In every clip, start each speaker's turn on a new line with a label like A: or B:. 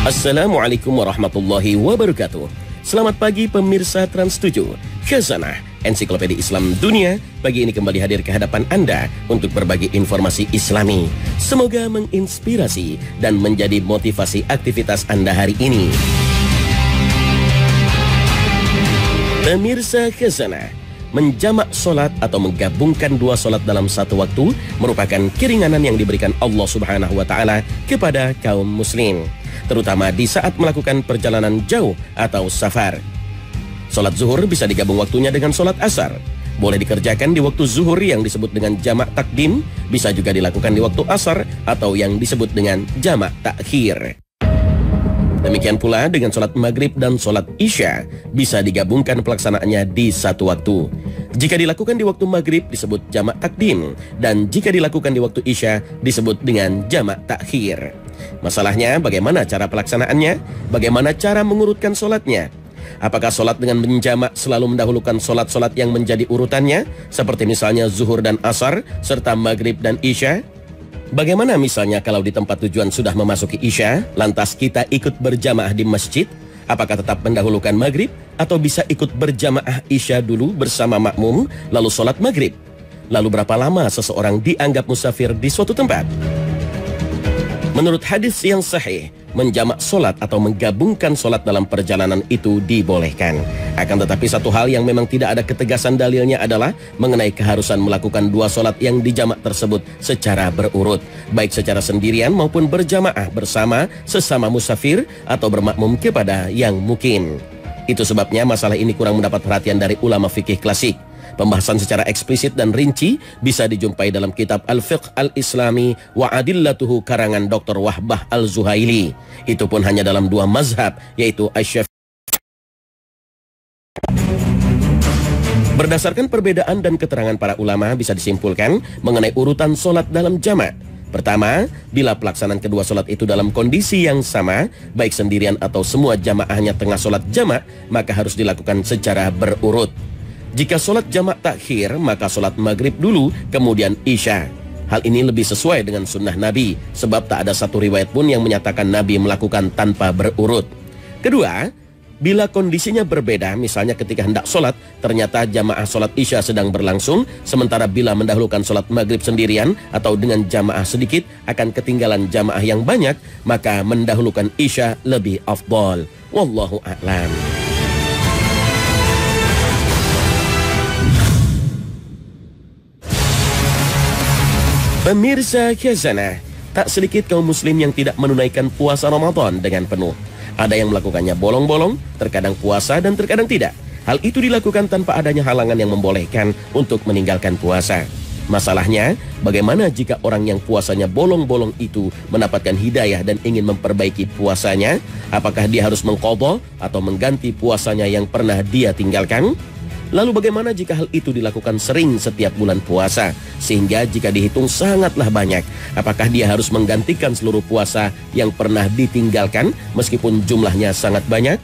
A: Assalamualaikum warahmatullahi wabarakatuh. Selamat pagi pemirsa Trans 7. Khazanah, Ensiklopedia Islam Dunia, pagi ini kembali hadir ke hadapan Anda untuk berbagi informasi Islami. Semoga menginspirasi dan menjadi motivasi aktivitas Anda hari ini. Pemirsa Khazanah, menjamak solat atau menggabungkan dua solat dalam satu waktu merupakan keringanan yang diberikan Allah Subhanahu wa Ta'ala kepada kaum Muslim, terutama di saat melakukan perjalanan jauh atau safar. Solat zuhur bisa digabung waktunya dengan solat asar. Boleh dikerjakan di waktu zuhur yang disebut dengan jamak takdim, bisa juga dilakukan di waktu asar atau yang disebut dengan jamak takhir. Demikian pula dengan solat maghrib dan solat isya bisa digabungkan pelaksanaannya di satu waktu. Jika dilakukan di waktu maghrib disebut jamak takdim, dan jika dilakukan di waktu isya disebut dengan jamak takhir. Masalahnya bagaimana cara pelaksanaannya? Bagaimana cara mengurutkan solatnya? Apakah solat dengan menjamak selalu mendahulukan solat-solat yang menjadi urutannya, seperti misalnya zuhur dan asar, serta maghrib dan isya? Bagaimana misalnya kalau di tempat tujuan sudah memasuki isya, lantas kita ikut berjamaah di masjid? Apakah tetap mendahulukan maghrib, atau bisa ikut berjamaah isya dulu bersama makmum, lalu solat maghrib? Lalu berapa lama seseorang dianggap musafir di suatu tempat? Menurut hadis yang sahih, menjamak solat atau menggabungkan solat dalam perjalanan itu dibolehkan. Akan tetapi satu hal yang memang tidak ada ketegasan dalilnya adalah mengenai keharusan melakukan dua solat yang dijamak tersebut secara berurut, baik secara sendirian maupun berjamaah bersama sesama musafir atau bermakmum kepada yang mukim. Itu sebabnya masalah ini kurang mendapat perhatian dari ulama fikih klasik. Pembahasan secara eksplisit dan rinci bisa dijumpai dalam kitab Al-Fiqh Al-Islami wa Adillatuhu karangan Dr. Wahbah Al-Zuhaili. Itu pun hanya dalam dua mazhab, yaitu Asy-Syafi'i. Berdasarkan perbedaan dan keterangan para ulama bisa disimpulkan mengenai urutan solat dalam jamak. Pertama, bila pelaksanaan kedua solat itu dalam kondisi yang sama, baik sendirian atau semua jamaahnya tengah solat jamak, maka harus dilakukan secara berurut. Jika solat jamak takhir, maka solat maghrib dulu, kemudian isya. Hal ini lebih sesuai dengan sunnah Nabi, sebab tak ada satu riwayat pun yang menyatakan Nabi melakukan tanpa berurut. Kedua, bila kondisinya berbeda, misalnya ketika hendak solat, ternyata jamaah solat isya sedang berlangsung, sementara bila mendahulukan solat maghrib sendirian atau dengan jamaah sedikit, akan ketinggalan jamaah yang banyak, maka mendahulukan isya lebih afdal. Wallahu a'lam. Pemirsa Khazanah, tak sedikit kaum muslim yang tidak menunaikan puasa Ramadan dengan penuh. Ada yang melakukannya bolong-bolong, terkadang puasa dan terkadang tidak. Hal itu dilakukan tanpa adanya halangan yang membolehkan untuk meninggalkan puasa. Masalahnya, bagaimana jika orang yang puasanya bolong-bolong itu mendapatkan hidayah dan ingin memperbaiki puasanya? Apakah dia harus mengqadha atau mengganti puasanya yang pernah dia tinggalkan? Lalu bagaimana jika hal itu dilakukan sering setiap bulan puasa, sehingga jika dihitung sangatlah banyak? Apakah dia harus menggantikan seluruh puasa yang pernah ditinggalkan meskipun jumlahnya sangat banyak?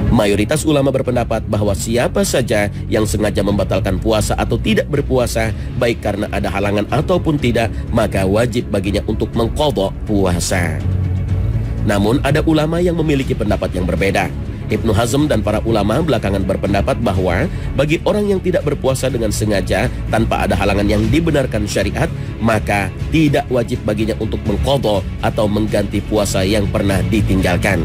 A: Mayoritas ulama berpendapat bahwa siapa saja yang sengaja membatalkan puasa atau tidak berpuasa, baik karena ada halangan ataupun tidak, maka wajib baginya untuk mengqadha puasa. Namun ada ulama yang memiliki pendapat yang berbeda. Ibnu Hazm dan para ulama belakangan berpendapat bahwa bagi orang yang tidak berpuasa dengan sengaja tanpa ada halangan yang dibenarkan syariat, maka tidak wajib baginya untuk mengqadha atau mengganti puasa yang pernah ditinggalkan.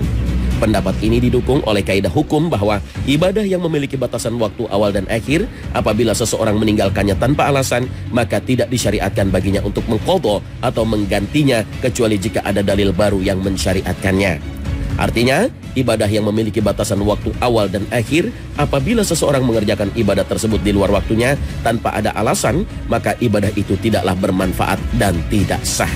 A: Pendapat ini didukung oleh kaidah hukum bahwa ibadah yang memiliki batasan waktu awal dan akhir, apabila seseorang meninggalkannya tanpa alasan, maka tidak disyariatkan baginya untuk mengqadha atau menggantinya kecuali jika ada dalil baru yang mensyariatkannya. Artinya, ibadah yang memiliki batasan waktu awal dan akhir, apabila seseorang mengerjakan ibadah tersebut di luar waktunya tanpa ada alasan, maka ibadah itu tidaklah bermanfaat dan tidak sah.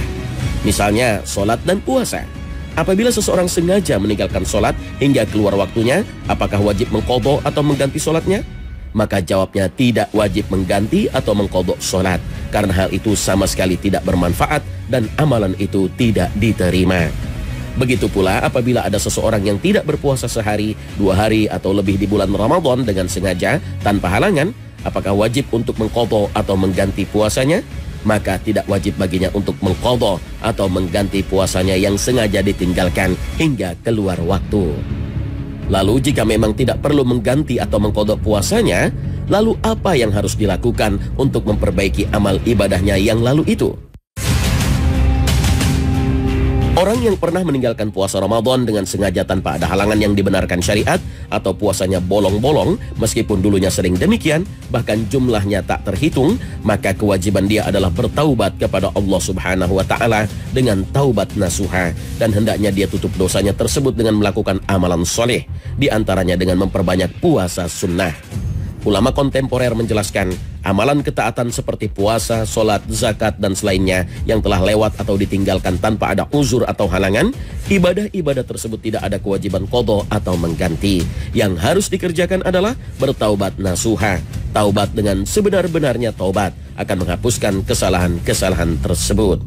A: Misalnya, solat dan puasa. Apabila seseorang sengaja meninggalkan solat hingga keluar waktunya, apakah wajib mengqadha atau mengganti solatnya? Maka jawabnya tidak wajib mengganti atau mengqadha solat, karena hal itu sama sekali tidak bermanfaat dan amalan itu tidak diterima. Begitu pula apabila ada seseorang yang tidak berpuasa sehari, 2 hari atau lebih di bulan Ramadan dengan sengaja tanpa halangan, apakah wajib untuk mengqadha atau mengganti puasanya? maka tidak wajib baginya untuk mengqadha atau mengganti puasanya yang sengaja ditinggalkan hingga keluar waktu. Lalu jika memang tidak perlu mengganti atau mengqadha puasanya, lalu apa yang harus dilakukan untuk memperbaiki amal ibadahnya yang lalu itu? Orang yang pernah meninggalkan puasa Ramadan dengan sengaja tanpa ada halangan yang dibenarkan syariat, atau puasanya bolong-bolong meskipun dulunya sering demikian, bahkan jumlahnya tak terhitung, maka kewajiban dia adalah bertaubat kepada Allah Subhanahu wa Ta'ala dengan taubat nasuha, dan hendaknya dia tutup dosanya tersebut dengan melakukan amalan soleh, di antaranya dengan memperbanyak puasa sunnah. Ulama kontemporer menjelaskan, amalan ketaatan seperti puasa, sholat, zakat, dan selainnya yang telah lewat atau ditinggalkan tanpa ada uzur atau halangan, ibadah-ibadah tersebut tidak ada kewajiban qadha atau mengganti. Yang harus dikerjakan adalah bertaubat nasuha. Taubat dengan sebenar-benarnya taubat akan menghapuskan kesalahan-kesalahan tersebut.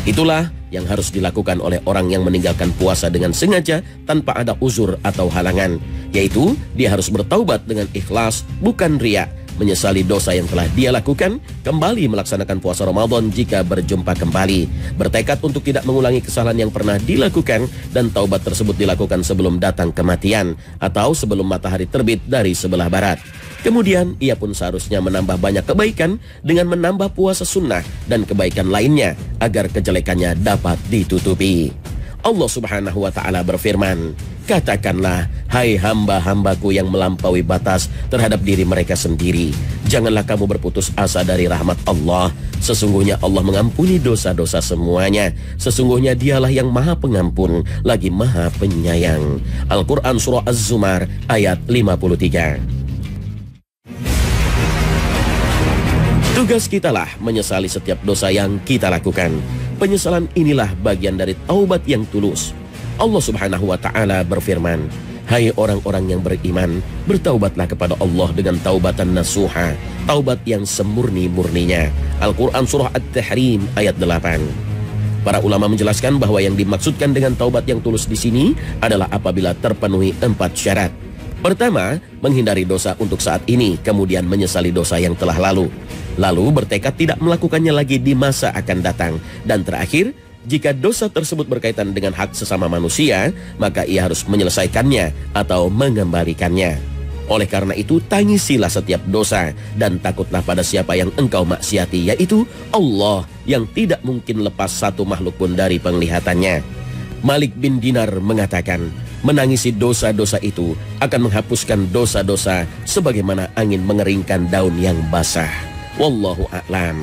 A: Itulah yang harus dilakukan oleh orang yang meninggalkan puasa dengan sengaja tanpa ada uzur atau halangan, yaitu dia harus bertaubat dengan ikhlas, bukan riya, menyesali dosa yang telah dia lakukan, kembali melaksanakan puasa Ramadan jika berjumpa kembali, bertekad untuk tidak mengulangi kesalahan yang pernah dilakukan, dan taubat tersebut dilakukan sebelum datang kematian atau sebelum matahari terbit dari sebelah barat. Kemudian ia pun seharusnya menambah banyak kebaikan dengan menambah puasa sunnah dan kebaikan lainnya agar kejelekannya dapat ditutupi. Allah Subhanahu wa Ta'ala berfirman, katakanlah, hai hamba-hambaku yang melampaui batas terhadap diri mereka sendiri, janganlah kamu berputus asa dari rahmat Allah. Sesungguhnya Allah mengampuni dosa-dosa semuanya. Sesungguhnya dialah yang maha pengampun lagi maha penyayang. Al-Quran Surah Az-Zumar ayat 53. Tugas kitalah menyesali setiap dosa yang kita lakukan. Penyesalan inilah bagian dari taubat yang tulus. Allah Subhanahu wa Ta'ala berfirman, hai orang-orang yang beriman, bertaubatlah kepada Allah dengan taubatan nasuha, taubat yang semurni-murninya. Al-Quran Surah At-Tahrim ayat 8. Para ulama menjelaskan bahwa yang dimaksudkan dengan taubat yang tulus di sini adalah apabila terpenuhi 4 syarat. Pertama, menghindari dosa untuk saat ini, kemudian menyesali dosa yang telah lalu. Lalu bertekad tidak melakukannya lagi di masa akan datang. Dan terakhir, jika dosa tersebut berkaitan dengan hak sesama manusia, maka ia harus menyelesaikannya atau mengembalikannya. Oleh karena itu, tangisilah setiap dosa dan takutlah pada siapa yang engkau maksiati, yaitu Allah yang tidak mungkin lepas satu makhluk pun dari penglihatannya. Malik bin Dinar mengatakan, menangisi dosa-dosa itu akan menghapuskan dosa-dosa sebagaimana angin mengeringkan daun yang basah. Wallahu a'lam.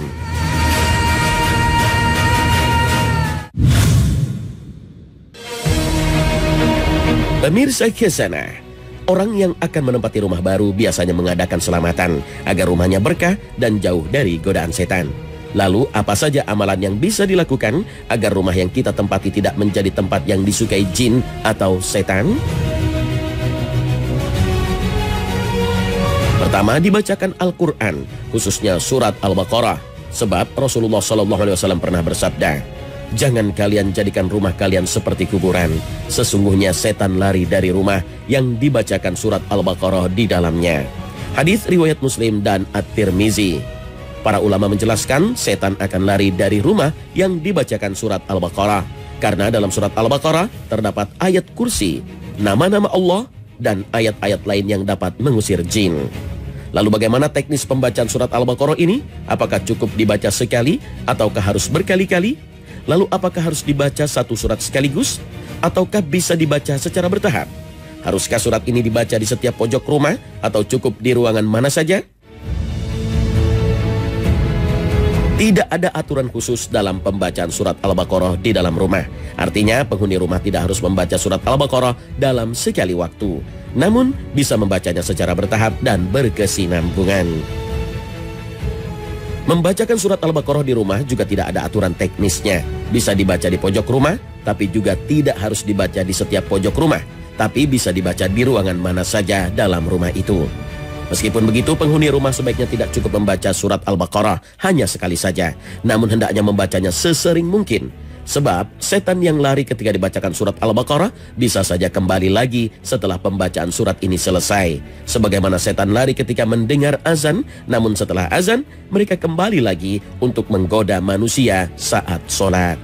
A: Pemirsa Khazanah, orang yang akan menempati rumah baru biasanya mengadakan selamatan agar rumahnya berkah dan jauh dari godaan setan. Lalu apa saja amalan yang bisa dilakukan agar rumah yang kita tempati tidak menjadi tempat yang disukai jin atau setan? Pertama, dibacakan Al-Quran, khususnya surat Al-Baqarah. Sebab Rasulullah SAW pernah bersabda, jangan kalian jadikan rumah kalian seperti kuburan. Sesungguhnya setan lari dari rumah yang dibacakan surat Al-Baqarah di dalamnya. Hadis riwayat Muslim dan At-Tirmizi. Para ulama menjelaskan setan akan lari dari rumah yang dibacakan surat Al-Baqarah, karena dalam surat Al-Baqarah terdapat ayat kursi, nama-nama Allah, dan ayat-ayat lain yang dapat mengusir jin. Lalu bagaimana teknis pembacaan surat Al-Baqarah ini? Apakah cukup dibaca sekali ataukah harus berkali-kali? Lalu apakah harus dibaca satu surat sekaligus ataukah bisa dibaca secara bertahap? Haruskah surat ini dibaca di setiap pojok rumah atau cukup di ruangan mana saja? Tidak ada aturan khusus dalam pembacaan surat Al-Baqarah di dalam rumah. Artinya penghuni rumah tidak harus membaca surat Al-Baqarah dalam sekali waktu, namun bisa membacanya secara bertahap dan berkesinambungan. Membacakan surat Al-Baqarah di rumah juga tidak ada aturan teknisnya. Bisa dibaca di pojok rumah, tapi juga tidak harus dibaca di setiap pojok rumah, tapi bisa dibaca di ruangan mana saja dalam rumah itu. Meskipun begitu, penghuni rumah sebaiknya tidak cukup membaca surat Al-Baqarah hanya sekali saja, namun hendaknya membacanya sesering mungkin. Sebab setan yang lari ketika dibacakan surat Al-Baqarah bisa saja kembali lagi setelah pembacaan surat ini selesai. Sebagaimana setan lari ketika mendengar azan, namun setelah azan mereka kembali lagi untuk menggoda manusia saat sholat.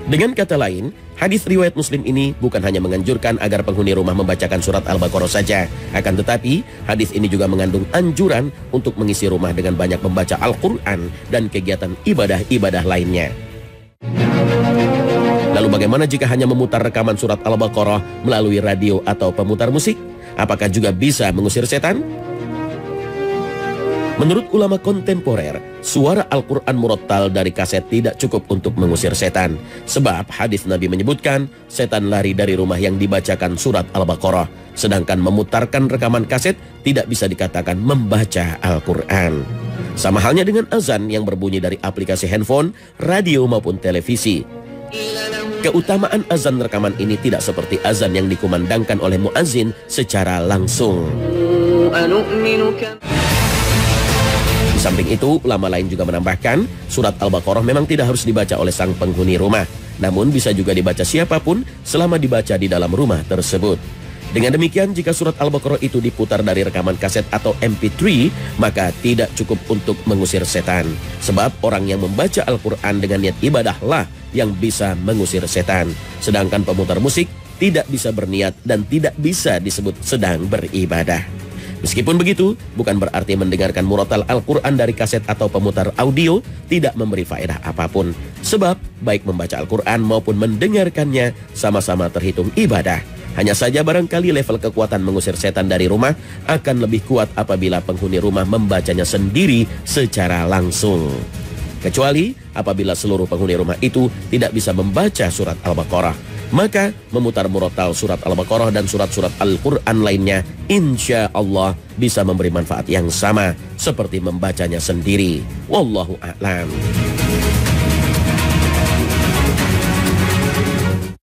A: Dengan kata lain, hadis riwayat Muslim ini bukan hanya menganjurkan agar penghuni rumah membacakan surat Al-Baqarah saja, akan tetapi hadis ini juga mengandung anjuran untuk mengisi rumah dengan banyak membaca Al-Quran dan kegiatan ibadah-ibadah lainnya. Lalu bagaimana jika hanya memutar rekaman surat Al-Baqarah melalui radio atau pemutar musik? Apakah juga bisa mengusir setan? Menurut ulama kontemporer, suara Al-Quran murattal dari kaset tidak cukup untuk mengusir setan. Sebab hadis Nabi menyebutkan, setan lari dari rumah yang dibacakan surat Al-Baqarah. Sedangkan memutarkan rekaman kaset tidak bisa dikatakan membaca Al-Quran. Sama halnya dengan azan yang berbunyi dari aplikasi handphone, radio maupun televisi. Keutamaan azan rekaman ini tidak seperti azan yang dikumandangkan oleh muazzin secara langsung. Di samping itu, ulama lain juga menambahkan, surat Al-Baqarah memang tidak harus dibaca oleh sang penghuni rumah, namun bisa juga dibaca siapapun selama dibaca di dalam rumah tersebut. Dengan demikian, jika surat Al-Baqarah itu diputar dari rekaman kaset atau MP3, maka tidak cukup untuk mengusir setan. Sebab orang yang membaca Al-Quran dengan niat ibadah lah yang bisa mengusir setan. Sedangkan pemutar musik tidak bisa berniat dan tidak bisa disebut sedang beribadah. Meskipun begitu, bukan berarti mendengarkan murattal Al-Quran dari kaset atau pemutar audio tidak memberi faedah apapun. Sebab, baik membaca Al-Quran maupun mendengarkannya sama-sama terhitung ibadah. Hanya saja barangkali level kekuatan mengusir setan dari rumah akan lebih kuat apabila penghuni rumah membacanya sendiri secara langsung. Kecuali apabila seluruh penghuni rumah itu tidak bisa membaca surat Al-Baqarah. Maka memutar murattal surat Al-Baqarah dan surat-surat Al-Quran lainnya insya Allah bisa memberi manfaat yang sama seperti membacanya sendiri. Wallahu a'lam.